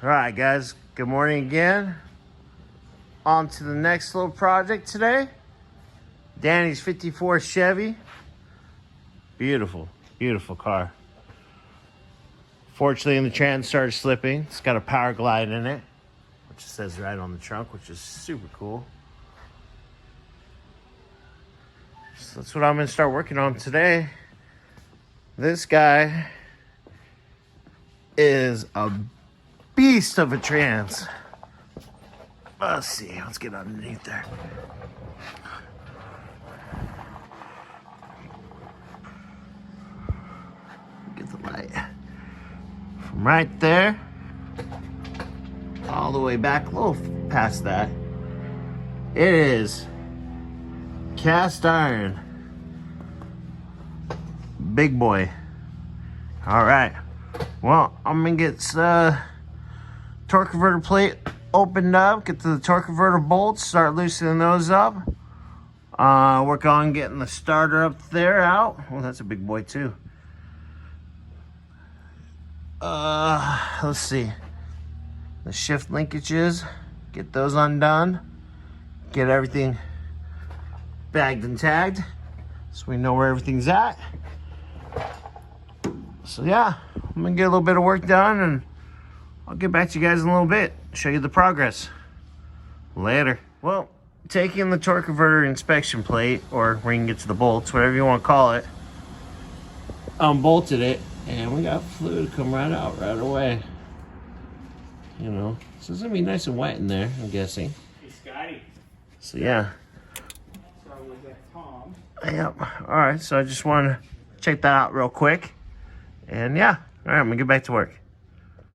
All right, guys, good morning again. On to the next little project today. Danny's 54 Chevy. Beautiful, beautiful car. Fortunately, the trans started slipping. It's got a Powerglide in it, which it says right on the trunk, which is super cool. So that's what I'm gonna start working on today. This guy is a beast of a trans. Let's see, let's get underneath there. Get the light. From right there, all the way back, a little past that, it is cast iron. Big boy. All right. Well, I'm gonna get torque converter plate opened up, get to the torque converter bolts, start loosening those up. Work on getting the starter up there out. Well, that's a big boy too. Let's see. The shift linkages, get those undone. Get everything bagged and tagged so we know where everything's at. So yeah, I'm gonna get a little bit of work done and I'll get back to you guys in a little bit, show you the progress. Later. Well, taking the torque converter inspection plate, or where you can get to the bolts, whatever you want to call it, unbolted it, and we got fluid come right out right away. You know, so it's gonna be nice and wet in there, I'm guessing. Hey, Scotty. So yeah. So was that Tom? Yep. All right, so I just want to check that out real quick. And yeah, all right, I'm gonna get back to work.